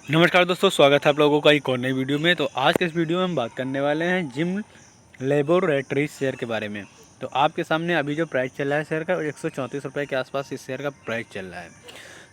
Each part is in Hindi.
नमस्कार दोस्तों, स्वागत है आप लोगों का एक और नई वीडियो में। तो आज के इस वीडियो में हम बात करने वाले हैं जिम लैबोरेटरीज शेयर के बारे में। तो आपके सामने अभी जो प्राइस चल रहा है शेयर का 134 रुपये के आसपास इस शेयर का प्राइस चल रहा है।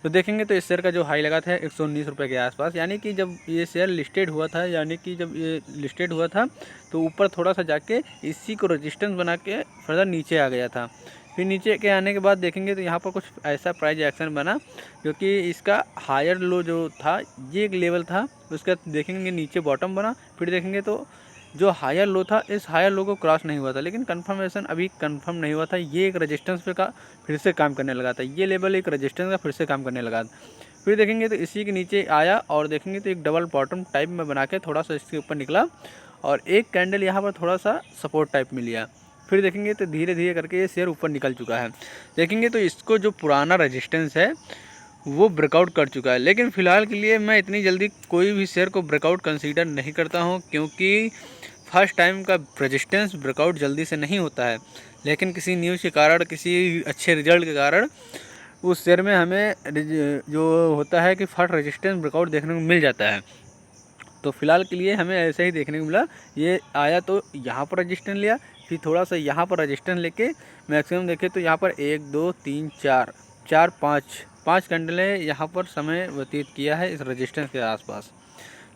तो देखेंगे तो इस शेयर का जो हाई लगा था 119 रुपये के आसपास, यानी कि जब ये शेयर लिस्टेड हुआ था, तो ऊपर थोड़ा सा जाके इसी को रेजिस्टेंस बना के फर्दर नीचे आ गया था। फिर नीचे के आने के बाद देखेंगे तो यहाँ पर कुछ ऐसा प्राइस एक्शन बना, क्योंकि इसका हायर लो जो था ये एक लेवल था, उसके बाद देखेंगे नीचे बॉटम बना। फिर देखेंगे तो जो हायर लो था इस हायर लो को क्रॉस नहीं हुआ था, लेकिन कंफर्मेशन अभी कंफर्म नहीं हुआ था। ये एक रेजिस्टेंस पे का फिर से काम करने लगा था, ये लेवल एक रेजिस्टेंस का फिर से काम करने लगा। फिर देखेंगे तो इसी के नीचे आया और देखेंगे तो एक डबल बॉटम टाइप में बना के थोड़ा सा इसके ऊपर निकला और एक कैंडल यहाँ पर थोड़ा सा सपोर्ट टाइप में लिया। फिर देखेंगे तो धीरे धीरे करके ये शेयर ऊपर निकल चुका है। देखेंगे तो इसको जो पुराना रेजिस्टेंस है वो ब्रेकआउट कर चुका है, लेकिन फ़िलहाल के लिए मैं इतनी जल्दी कोई भी शेयर को ब्रेकआउट कंसीडर नहीं करता हूँ, क्योंकि फर्स्ट टाइम का रेजिस्टेंस ब्रेकआउट जल्दी से नहीं होता है। लेकिन किसी न्यूज़ के कारण, किसी अच्छे रिजल्ट के कारण उस शेयर में हमें जो होता है कि फर्स्ट रेजिस्टेंस ब्रेकआउट देखने को मिल जाता है। तो फिलहाल के लिए हमें ऐसे ही देखने को मिला, ये आया तो यहाँ पर रजिस्टेंस लिया, फिर थोड़ा सा यहाँ पर रजिस्टेंस लेके मैक्सिमम देखे तो यहाँ पर 1 2 3 4 4 5 कैंडल है यहाँ पर समय व्यतीत किया है इस रजिस्टेंस के आसपास,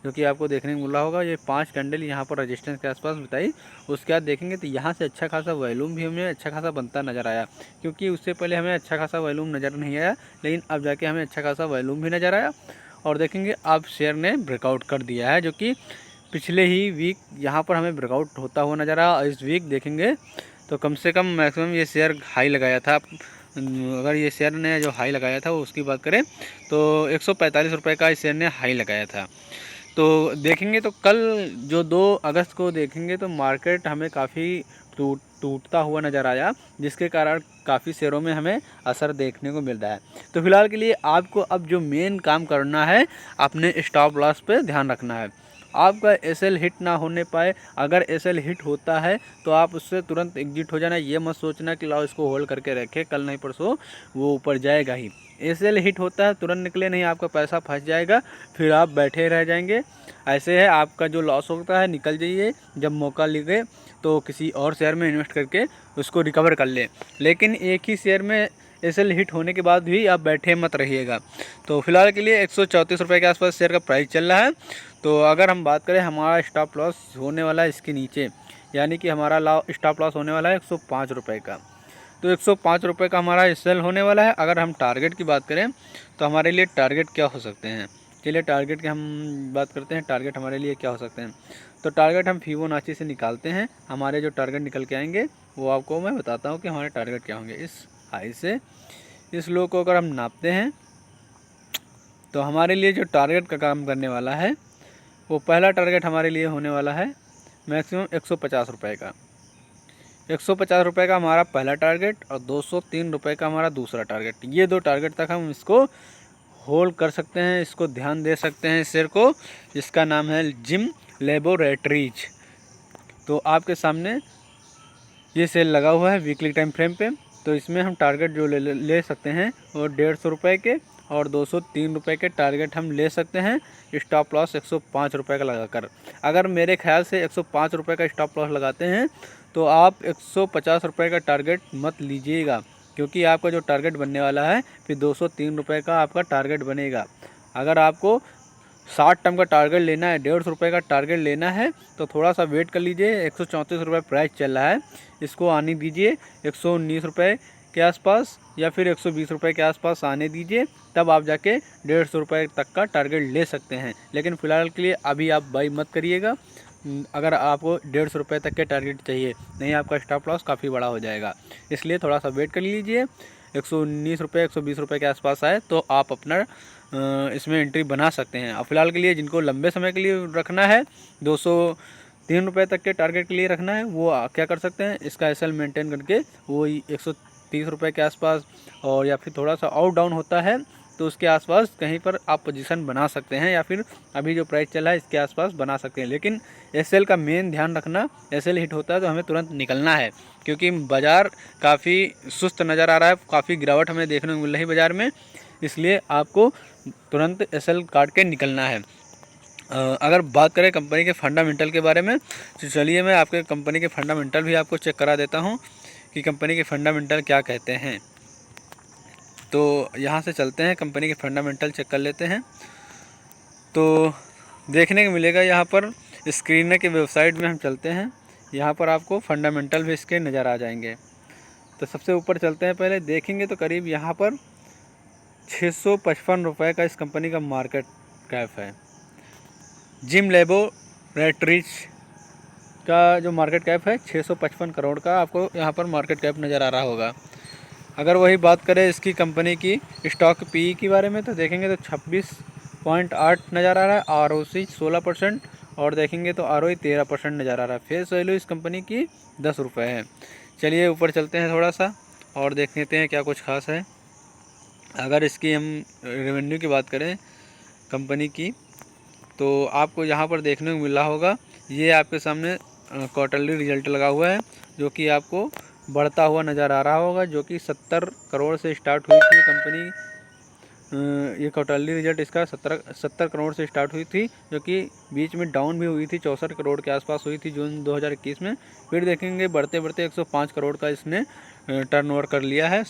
जो कि आपको देखने को मिल रहा होगा। ये 5 कैंडल यहाँ पर रजिस्टेंस के आसपास बताई। उसके बाद देखेंगे तो यहाँ से अच्छा खासा वॉल्यूम भी हमें अच्छा खासा बनता नज़र आया, क्योंकि उससे पहले हमें अच्छा खासा वॉल्यूम नज़र नहीं आया, लेकिन अब जाके हमें अच्छा खासा वॉल्यूम भी नज़र आया। और देखेंगे अब शेयर ने ब्रेकआउट कर दिया है, जो कि पिछले ही वीक यहाँ पर हमें ब्रेकआउट होता हुआ नज़र आया। और इस वीक देखेंगे तो कम से कम मैक्सिमम ये शेयर हाई लगाया था। अगर ये शेयर ने जो हाई लगाया था वो उसकी बात करें तो 145 रुपये का इस शेयर ने हाई लगाया था। तो देखेंगे तो कल जो 2 अगस्त को देखेंगे तो मार्केट हमें काफ़ी टूटता हुआ नज़र आया, जिसके कारण काफ़ी शेयरों में हमें असर देखने को मिल रहा है। तो फिलहाल के लिए आपको अब जो मेन काम करना है, अपने स्टॉप लॉस पे ध्यान रखना है। आपका एसएल हिट ना होने पाए, अगर एसएल हिट होता है तो आप उससे तुरंत एग्जिट हो जाना। ये मत सोचना कि लाओ इसको होल्ड करके रखे, कल नहीं परसों वो ऊपर जाएगा ही। एसएल हिट होता है तुरंत निकले नहीं, आपका पैसा फंस जाएगा, फिर आप बैठे रह जाएंगे। ऐसे है, आपका जो लॉस होता है निकल जाइए, जब मौका लगे तो किसी और शेयर में इन्वेस्ट करके उसको रिकवर कर ले। लेकिन एक ही शेयर में एसएल हिट होने के बाद भी आप बैठे मत रहिएगा। तो फिलहाल के लिए 134 रुपये के आसपास शेयर का प्राइस चल रहा है। तो अगर हम बात करें, हमारा स्टॉप लॉस होने वाला है इसके नीचे, यानी कि हमारा स्टॉप लॉस होने वाला है 105 रुपये का। तो 105 रुपये का हमारा सेल होने वाला है। अगर हम टारगेट की बात करें तो हमारे लिए टारगेट क्या हो सकते हैं, चलिए टारगेट की हम बात करते हैं। टारगेट हमारे लिए क्या हो सकते हैं, तो टारगेट हम फिबोनाची से निकालते हैं। हमारे जो टारगेट निकल के आएंगे वो आपको मैं बताता हूँ कि हमारे टारगेट क्या होंगे। इस हाई से इस लो को अगर हम नापते हैं तो हमारे लिए जो टारगेट का काम करने वाला है, वो पहला टारगेट हमारे लिए होने वाला है मैक्सिमम 150 रुपये का। 150 रुपये का हमारा पहला टारगेट और 203 रुपये का हमारा दूसरा टारगेट। ये 2 टारगेट तक हम इसको होल्ड कर सकते हैं, इसको ध्यान दे सकते हैं इस शेयर को, जिसका नाम है जिम लैबोरेटरीज। तो आपके सामने ये सेल लगा हुआ है वीकली टाइम फ्रेम पे। तो इसमें हम टारगेट जो ले सकते हैं वो 150 रुपये के और 203 रुपये के टारगेट हम ले सकते हैं। स्टॉप लॉस 105 रुपये का लगाकर, अगर मेरे ख्याल से 105 रुपये का स्टॉप लॉस लगाते हैं तो आप 150 रुपये का टारगेट मत लीजिएगा, क्योंकि आपका जो टारगेट बनने वाला है फिर 203 रुपये का आपका टारगेट बनेगा। अगर आपको 60 टर्म का टारगेट लेना है, 150 रुपये का टारगेट लेना है, तो थोड़ा सा वेट कर लीजिए। 134 रुपये प्राइस चल रहा है, इसको आने दीजिए 119 रुपये के आसपास या फिर 120 रुपये के आसपास आने दीजिए, तब आप जाके 150 रुपये तक का टारगेट ले सकते हैं। लेकिन फ़िलहाल के लिए अभी आप बाई मत करिएगा, अगर आपको 150 रुपये तक के टारगेट चाहिए, नहीं आपका स्टॉप लॉस काफ़ी बड़ा हो जाएगा। इसलिए थोड़ा सा वेट कर लीजिए। 119 रुपये 120 रुपये के आसपास आए तो आप अपना इसमें एंट्री बना सकते हैं। और फिलहाल के लिए जिनको लंबे समय के लिए रखना है, 203 रुपये तक के टारगेट के लिए रखना है, वो क्या कर सकते हैं, इसका एसएल मेंटेन करके वो 130 रुपये के आसपास और या फिर थोड़ा सा आउट डाउन होता है तो उसके आसपास कहीं पर आप पोजीशन बना सकते हैं, या फिर अभी जो प्राइस चला है इसके आसपास बना सकते हैं। लेकिन एसएल का मेन ध्यान रखना, एसएल हिट होता है तो हमें तुरंत निकलना है, क्योंकि बाज़ार काफ़ी सुस्त नज़र आ रहा है, काफ़ी गिरावट हमें देखने को मिल रही है बाज़ार में। इसलिए आपको तुरंत SL काट के निकलना है। अगर बात करें कंपनी के फंडामेंटल के बारे में, तो चलिए मैं आपके कंपनी के फंडामेंटल भी आपको चेक करा देता हूं कि कंपनी के फंडामेंटल क्या कहते हैं। तो यहाँ से चलते हैं, कंपनी के फंडामेंटल चेक कर लेते हैं। तो देखने को मिलेगा यहाँ पर स्क्रीन के वेबसाइट में हम चलते हैं, यहाँ पर आपको फंडामेंटल भी इसके नज़र आ जाएंगे। तो सबसे ऊपर चलते हैं, पहले देखेंगे तो करीब यहाँ पर 655 रुपये का इस कंपनी का मार्केट कैप है। जिम लैबोरेटरीज का जो मार्केट कैप है 655 करोड़ का आपको यहाँ पर मार्केट कैप नज़र आ रहा होगा। अगर वही बात करें इसकी कंपनी की स्टॉक PE के बारे में, तो देखेंगे तो 26.8 नज़र आ रहा है, ROC 16% और देखेंगे तो ROE 13% नज़र आ रहा है। फेस वैल्यू इस कंपनी की 10 रुपये है। चलिए ऊपर चलते हैं थोड़ा सा और देख लेते हैं क्या कुछ खास है। अगर इसकी हम रेवेन्यू की बात करें कंपनी की, तो आपको यहाँ पर देखने को मिल रहा होगा, ये आपके सामने क्वार्टरली रिजल्ट लगा हुआ है जो कि आपको बढ़ता हुआ नज़र आ रहा होगा, जो कि 70 करोड़ से स्टार्ट हुई थी कंपनी। ये क्वार्टरली रिजल्ट इसका 70 करोड़ से स्टार्ट हुई थी, जो कि बीच में डाउन भी हुई थी, 64 करोड़ के आसपास हुई थी जून 2021 में। फिर देखेंगे बढ़ते बढ़ते 105 करोड़ का इसने टर्नओवर कर लिया है,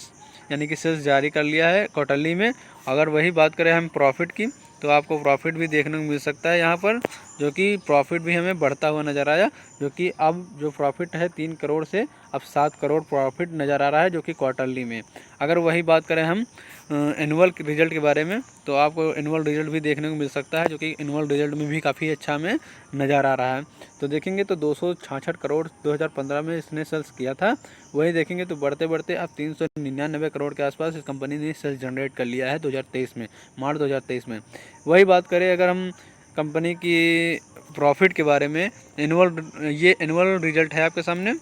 यानी कि सेल्स जारी कर लिया है क्वार्टरली में। अगर वही बात करें हम प्रॉफिट की, तो आपको प्रॉफिट भी देखने को मिल सकता है यहाँ पर, जो कि प्रॉफिट भी हमें बढ़ता हुआ नज़र आया, जो कि अब जो प्रॉफिट है 3 करोड़ से अब 7 करोड़ प्रॉफिट नज़र आ रहा है, जो कि क्वार्टरली में। अगर वही बात करें हम एनुअल रिजल्ट के बारे में, तो आपको एनुअल रिजल्ट भी देखने को मिल सकता है, जो कि एनुअल रिजल्ट में भी काफ़ी अच्छा हमें नज़र आ रहा है। तो देखेंगे तो 266 करोड़ 2015 में इसने सेल्स किया था, वही देखेंगे तो बढ़ते बढ़ते अब 399 करोड़ के आसपास इस कंपनी ने सेल्स जनरेट कर लिया है 2023 में, मार्च 2023 में। वही बात करें अगर हम कंपनी की प्रॉफिट के बारे में, ये एनुअल रिजल्ट है आपके सामने।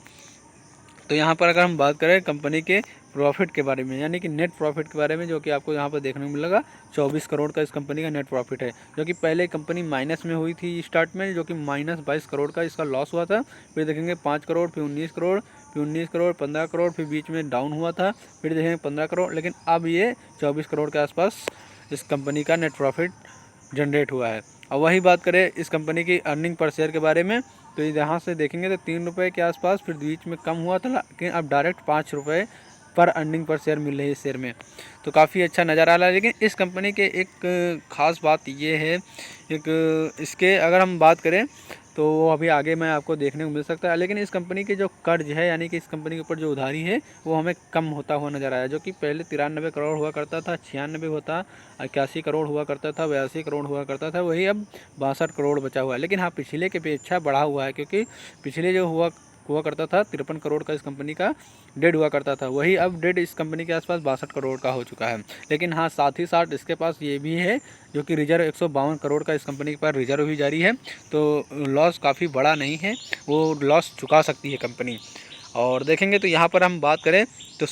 तो यहाँ पर अगर हम बात करें कंपनी के प्रॉफिट के बारे में, यानी कि नेट प्रॉफिट के बारे में, जो कि आपको यहाँ पर देखने को मिलेगा 24 करोड़ का इस कंपनी का नेट प्रॉफिट है, जो कि पहले कंपनी माइनस में हुई थी स्टार्ट में, जो कि -22 करोड़ का इसका लॉस हुआ था। फिर देखेंगे 5 करोड़, फिर 19 करोड़, फिर 19 करोड़, 15 करोड़, फिर बीच में डाउन हुआ था, फिर देखेंगे 15 करोड़, लेकिन अब ये 24 करोड़ के आसपास इस कंपनी का नेट प्रॉफिट जनरेट हुआ है। और वही बात करें इस कंपनी की अर्निंग पर शेयर के बारे में, तो यहाँ से देखेंगे तो 3 रुपये के आसपास, फिर बीच में कम हुआ था, लेकिन अब डायरेक्ट 5 रुपये पर अर्निंग पर शेयर मिल रही है इस शेयर में, तो काफ़ी अच्छा नज़र आ रहा है। लेकिन इस कंपनी के एक ख़ास बात ये है, इसके अगर हम बात करें तो वो अभी आगे मैं आपको देखने को मिल सकता है, लेकिन इस कंपनी के जो कर्ज है, यानी कि इस कंपनी के ऊपर जो उधारी है, वो हमें कम होता हुआ नज़र आया, जो कि पहले 93 करोड़ हुआ करता था, 96 होता, 81 करोड़ हुआ करता था, 82 करोड़ हुआ करता था, वही अब 62 करोड़ बचा हुआ है। लेकिन हाँ, पिछले के अपेक्षा बढ़ा हुआ है, क्योंकि पिछले जो हुआ करता था 53 करोड़ का इस कंपनी का डेड हुआ करता था, वही अब डेड इस कंपनी के आसपास 62 करोड़ का हो चुका है। लेकिन हाँ, साथ ही साथ इसके पास ये भी है, जो कि रिजर्व 152 करोड़ का इस कंपनी के पास रिजर्व भी जारी है, तो लॉस काफ़ी बड़ा नहीं है, वो लॉस चुका सकती है कंपनी। और देखेंगे तो यहाँ पर हम बात करें तो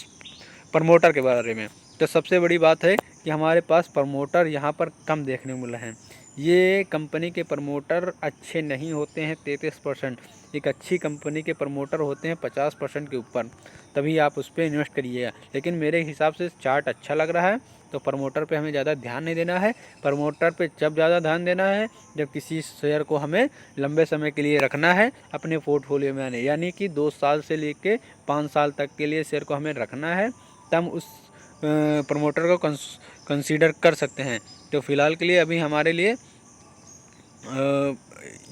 प्रमोटर के बारे में, तो सबसे बड़ी बात है कि हमारे पास प्रमोटर यहाँ पर कम देखने को मिल रहे हैं। ये कंपनी के प्रमोटर अच्छे नहीं होते हैं 33%, एक अच्छी कंपनी के प्रमोटर होते हैं 50% के ऊपर, तभी आप उस पर इन्वेस्ट करिएगा। लेकिन मेरे हिसाब से चार्ट अच्छा लग रहा है, तो प्रमोटर पे हमें ज़्यादा ध्यान नहीं देना है। प्रमोटर पे जब ज़्यादा ध्यान देना है जब किसी शेयर को हमें लंबे समय के लिए रखना है अपने पोर्टफोलियो में, यानी कि 2 साल से लेके 5 साल तक के लिए शेयर को हमें रखना है, तब उस प्रमोटर को कंसीडर कर सकते हैं। तो फ़िलहाल के लिए अभी हमारे लिए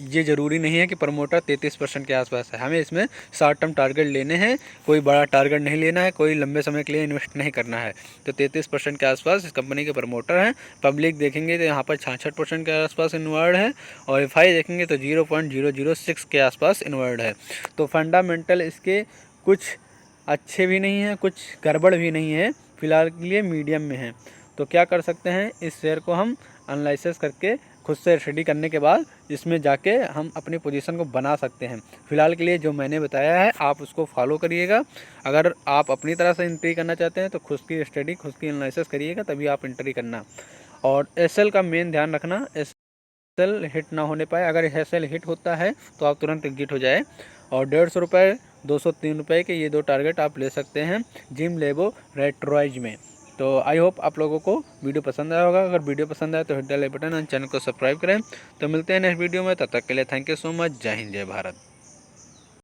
ये ज़रूरी नहीं है कि प्रमोटर 33% के आसपास है, हमें इसमें शॉर्ट टर्म टारगेट लेने हैं, कोई बड़ा टारगेट नहीं लेना है, कोई लंबे समय के लिए इन्वेस्ट नहीं करना है। तो 33% के आसपास इस कंपनी के प्रमोटर हैं। पब्लिक देखेंगे तो यहाँ पर 66% के आसपास इन्वर्ड है, और एफआई देखेंगे तो 0.006 के आसपास इन्वर्ड है। तो फंडामेंटल इसके कुछ अच्छे भी नहीं हैं, कुछ गड़बड़ भी नहीं है, फ़िलहाल के लिए मीडियम में है। तो क्या कर सकते हैं, इस शेयर को हम एनालिसिस करके खुद से स्टडी करने के बाद इसमें जाके हम अपनी पोजीशन को बना सकते हैं। फ़िलहाल के लिए जो मैंने बताया है आप उसको फॉलो करिएगा। अगर आप अपनी तरह से एंट्री करना चाहते हैं तो खुद की स्टडी, खुद की एनालिसिस करिएगा, तभी आप एंट्री करना। और एसएल का मेन ध्यान रखना, एसएल हिट ना होने पाए। अगर एसएल हिट होता है तो आप तुरंत एग्जिट हो जाए। और 150 रुपये, 203 रुपये के ये 2 टारगेट आप ले सकते हैं जिम लैबोरेटरीज में। तो आई होप आप लोगों को वीडियो पसंद आया होगा। अगर वीडियो पसंद आए तो हिट द लाइक बटन और चैनल को सब्सक्राइब करें। तो मिलते हैं नेक्स्ट वीडियो में, तब तक के लिए थैंक यू सो मच। जय हिंद, जय भारत।